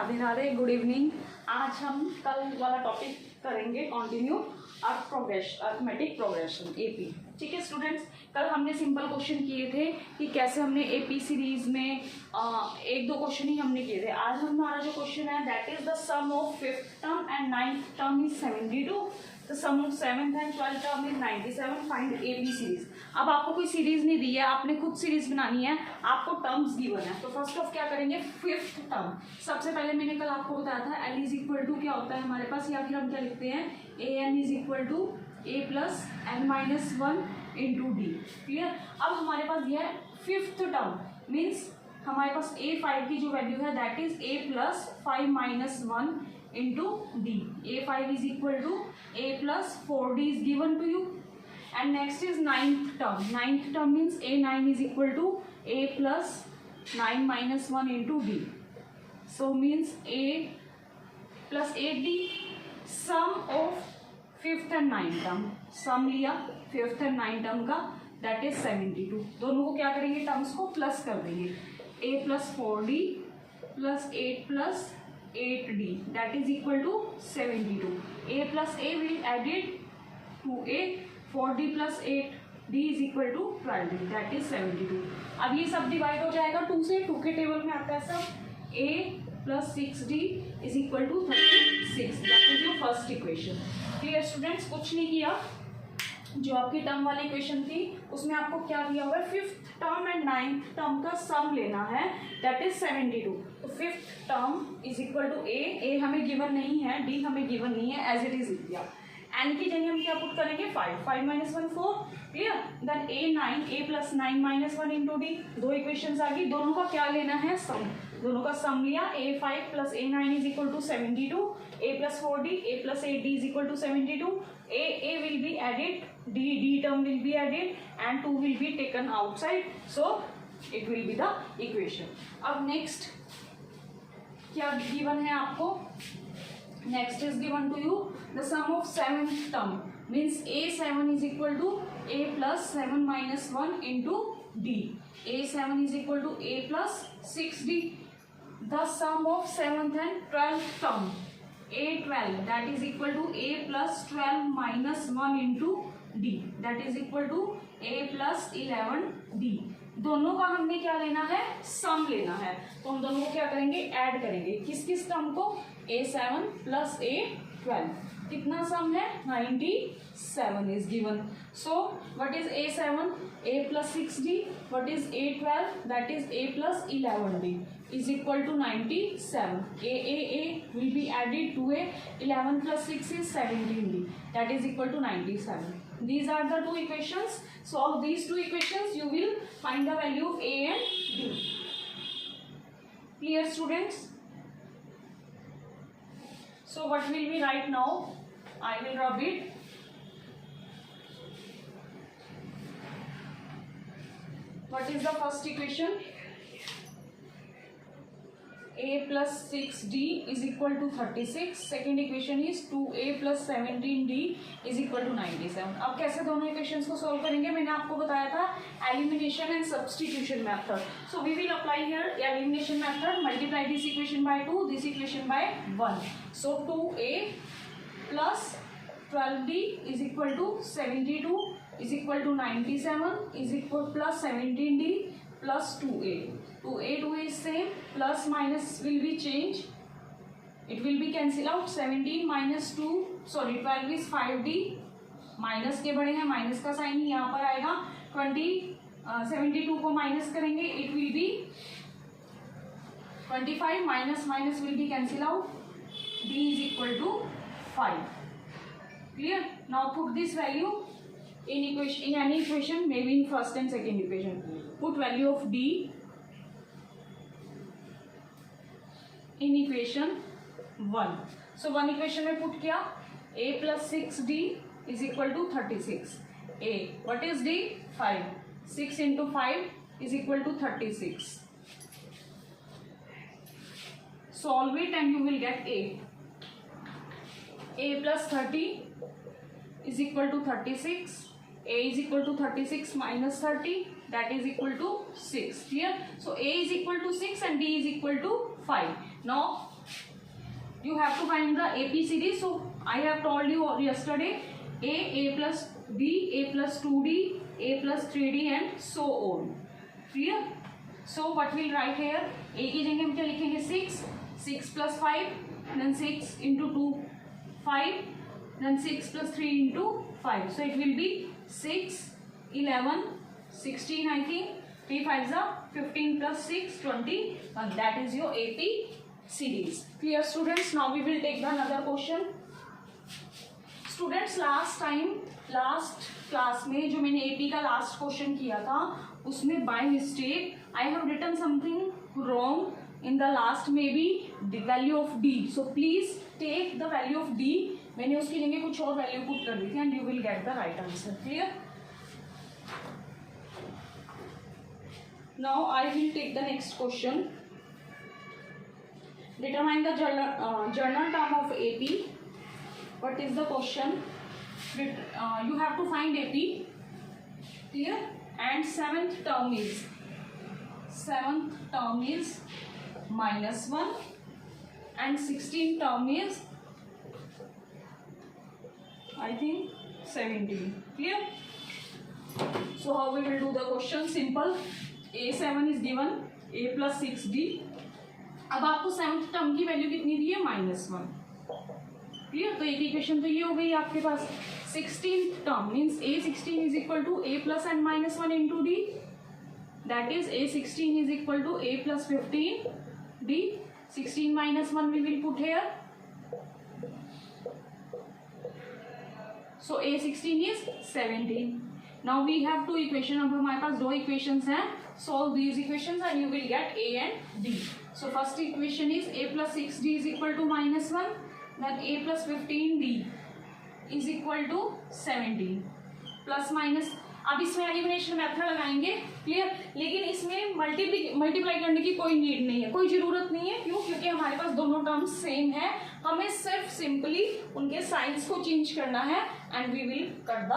Radhe Radhe, good evening. आज हम कल वाला टॉपिक करेंगे कंटिन्यू, अर्थमेटिक प्रोग्रेशन एपी। ठीक है स्टूडेंट्स, कल हमने सिंपल क्वेश्चन किए थे कि कैसे हमने एपी सीरीज में एक दो क्वेश्चन ही हमने किए थे। आज हमारा जो क्वेश्चन है that is the sum of 5th term and 9th term is 72, the sum of 7th and 12th term is 97, find AP series. अब आपको कोई सीरीज नहीं दी है, आपने खुद सीरीज बनानी है, आपको टर्म्स गिवन है। तो फर्स्ट ऑफ क्या करेंगे, 5th टर्म। सबसे पहले मैंने कल आपको बताया था एल इज इक्वल टू क्या होता है हमारे पास, या फिर हम क्या लिखते हैं, a n is equal to a plus n minus 1 into d. Clear. अब हमारे पास यह है 5th टर्म, मीन्स हमारे पास A5 की जो वैल्यू है that is A plus 5 minus 1 into d. A5 is equal to A plus 4D is given to you. And next is 9th term. 9th term means A9 is equal to A plus 9 minus 1 into d. So means A plus 8D। Sum of 5th and 9th term, sum लिया 5th and 9th term का that is 72। दोनों को क्या करेंगे, terms को plus कर देंगे। A plus 4D plus 8 plus 8D that is equal to 72। A plus A will added to A, 4D plus 8D is equal to 12D that is 72। अब ये सब डिवाइड हो जाएगा 2 से, 2 के टेबल में आता है सब। A plus 6D is equal to 36 that is your first equation. Clear students, कुछ नहीं किया। जो आपकी टर्म वाली इक्वेशन थी उसमें आपको क्या दिया हुआ है, 5th term and 9th term का सम लेना है दैट इज 72। तो 5th term is equal to a हमें गिवन नहीं है, डी हमें गिवन नहीं है, एज इट इज लिख दिया। एन की जगह हम क्या पुट करेंगे, 5 minus 1 4। Clear. Then A plus 9 minus 1 into D. दो इक्वेशन आ गई, दोनों का क्या लेना है, सम। दोनों का सम लिया। A5 plus A9 is equal to 72, A plus 4D, A plus 8D is equal to 72। A will be added, D term will be added and 2 will be taken outside, so it will be the equation. अब next क्या given है आपको, next is given to you the sum of 7th term means A7 is equal to A plus 7 minus 1 into D. A7 is equal to A plus 6D. The sum of 7th and 12th term A12 that is equal to A plus 12 minus 1 into D that is equal to A plus 11D। दोनों का हमने क्या लेना है, सम लेना है। तो हम दोनों को क्या करेंगे, ऐड करेंगे। किस किस टर्म को, A7 प्लस A12। कितना सम है, 97 is given. So what is A7, A plus 6D, what is A12, that is A plus 11D is equal to 97. A will be added to A, 11 plus 6 is 17D, that is equal to 97. These are the two equations. Solve these two equations, you will find the value of A and D. Clear students? So what will we write now? I will rub it. What is the first equation? A plus 6D is equal to 36. Second equation is 2A plus 17D is equal to 97. अब कैसे दोनों equations को solve करेंगे, मैंने आपको बताया था elimination and substitution method. So we will apply here elimination method. Multiply this equation by 2, this equation by 1. So 2A plus 12D is equal to 72 is equal to 97 is equal plus 17D plus 2A. 2A is same, plus minus will be change, it will be cancel out। 17 minus 2 sorry 12 is 5D, minus के बड़े हैं, minus का sign ही यहाँ पर आएगा। 72 को minus करेंगे, it will be 25, minus minus will be cancel out, D is equal to 5। Clear? Now put this value in equation, in any equation, maybe in first and second equation. Put value of D in equation 1. So one equation में put किया, A plus 6D is equal to 36. A, what is D? 5. 6 into 5 is equal to 36. Solve it and you will get A. A plus 30 is equal to 36. A is equal to 36 minus 30, that is equal to 6. Clear? So A is equal to 6 and D is equal to 5. Now You have to find the AP series. So I have told you yesterday A plus B, A plus 2D, A plus 3D and so on. Clear? So what we'll write here, A की जगह हम क्या लिखेंगे 6 plus 5, then 6 into 2 5, then 6 plus 3 into 5. So it will be 6, 11, 16 I think. 3 5s are 15 plus 6, 20. And that is your AP series. Clear students? Now we will take the another question. Students last class में जो मैंने AP का last question किया था उसमें by mistake I have written something wrong in the last, maybe the value of D. So please take the value of D. मैंने उसकी जगह कुछ और value put कर दी थी and you will get the right answer. Clear? Now I will take the next question. Determine the journal term of AP. What is the question? You have to find AP. Clear? And seventh term is -1 and 16th term is I think 17. Clear? So how we will do the question? Simple. A7 is given, A plus 6D. अब आपको seventh term की value कितनी दी है -1. Clear? तो एक equation तो ये हो गई आपके पास. 16th term means A16 is equal to A plus and -1 into D. That is A16 is equal to A plus 15 D. 16 -1 we will put here. So A16 is 17. Now we have two equation. अब हमारे पास दो equations हैं. Solve these equations and you will get A and D. So first equation is A plus 6D is equal to -1. Then A plus 15D is equal to 17. Plus minus. अब इसमें elimination method लगाएंगे. Clear? लेकिन इसमें multiply करने की कोई need नहीं है, कोई जरूरत नहीं है. क्यों? क्योंकि हमारे पास दोनों टर्म्स सेम है. हमें सिर्फ सिंपली उनके साइंस को चेंज करना है and we will cut the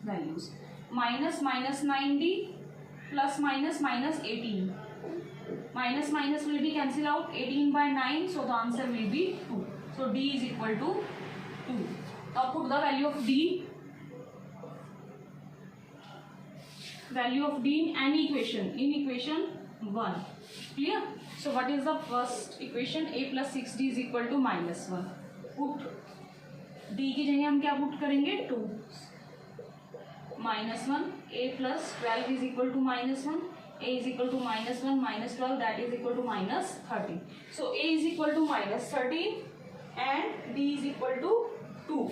values. -9D plus -18. Minus will be cancel out. 18 by 9, so the answer will be 2. So D is equal to 2. Now put the value of D. Value of D in any equation. In equation 1. Clear? So what is the first equation? A plus 6D is equal to -1. Put D की जगह हम क्या put करेंगे? 2. -1. A plus 12 is equal to -1. A is equal to -1 minus 12, that is equal to -13. So A is equal to -13 and D is equal to 2.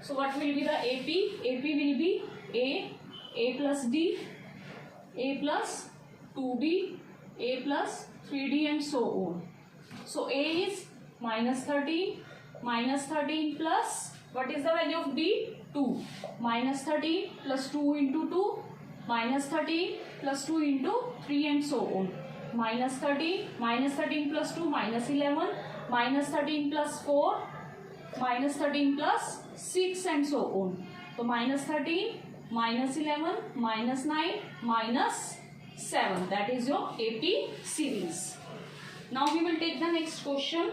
So what will be the AP? AP will be A plus D, A plus 2D, A plus 3D and so on. So A is -13 plus what is the value of D? 2. -13 plus 2 into 2, -13 plus 2 into 3 and so on. -13 plus 2, -11, -13 plus 4, -13 plus 6 and so on. So -13, -11, -9, -7. That is your AP series. Now we will take the next question.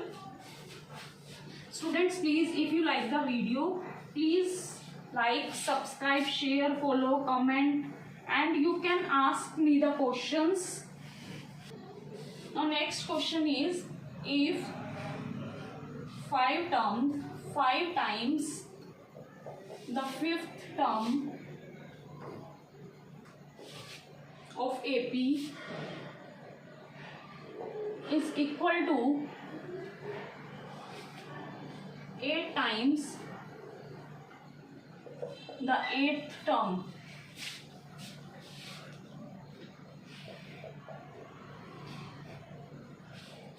Students, please, if you like the video, please like, subscribe, share, follow, comment, and you can ask me the questions. Now next question is, if 5 times the fifth term of AP is equal to 8 times the 8th term,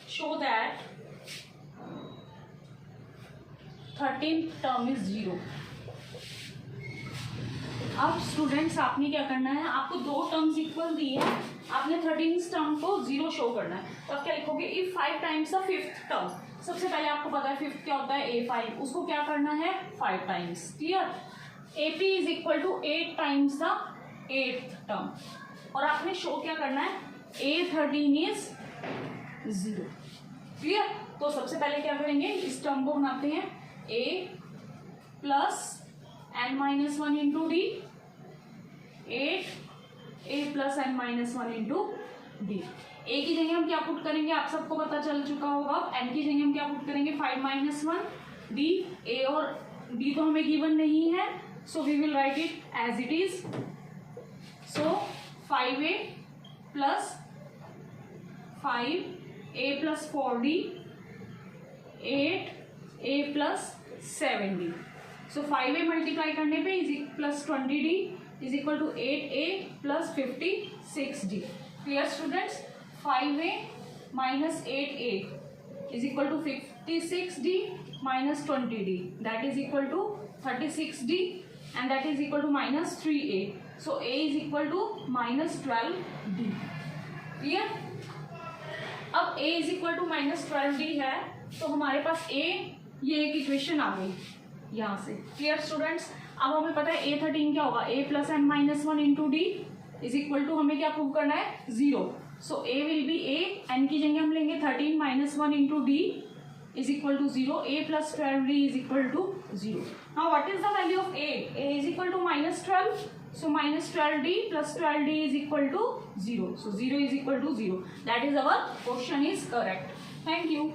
show that 13th term is 0. अब students आपने क्या करना है, आपको दो terms equal दिए हैं, आपने 13th टर्म को 0 शो करना है. तो आप क्या लिखोगे? If 5 times the fifth term. सबसे पहले आपको पता है फिफ्थ क्या होता है? A5. उसको क्या करना है? 5 times. Clear? AP is equal to 8 times the 8th term. और आपने शो क्या करना है? A13 is 0. क्लियर? तो सबसे पहले क्या करेंगे, इस टर्म को बनाते हैं a plus n minus one into d, 8 a plus n minus one into d. A की जगह हम क्या पुट करेंगे, आप सबको पता चल चुका होगा। एन की जगह हम क्या पुट करेंगे, 5 माइनस वन डी। ए और डी तो हमें गिवन नहीं है, so we will write it as it is. So 5a plus 5a plus 4d, 8a plus 7d। So 5a multiply करने पे is plus 20d is equal to 8a plus 56d। Clear students, 5a minus 8a is equal to 56d minus 20d, that is equal to 36d and that is equal to minus 3a. So a is equal to minus 12d. Clear? अब a is equal to minus 12d है तो हमारे पास a ये एक equation आ गई यहाँ से। क्लियर स्टूडेंट्स, अब हमें पता है a13 क्या होगा, a plus n minus one into d is equal to, हमें क्या प्रूव करना है, 0। So a will be a, n की जगह हम लेंगे 13 minus one into d is equal to 0, a plus 12d is equal to 0। Now what is the value of a is equal to minus 12, so minus 12d plus 12d is equal to 0, so 0 is equal to 0। That is our question is correct. Thank you.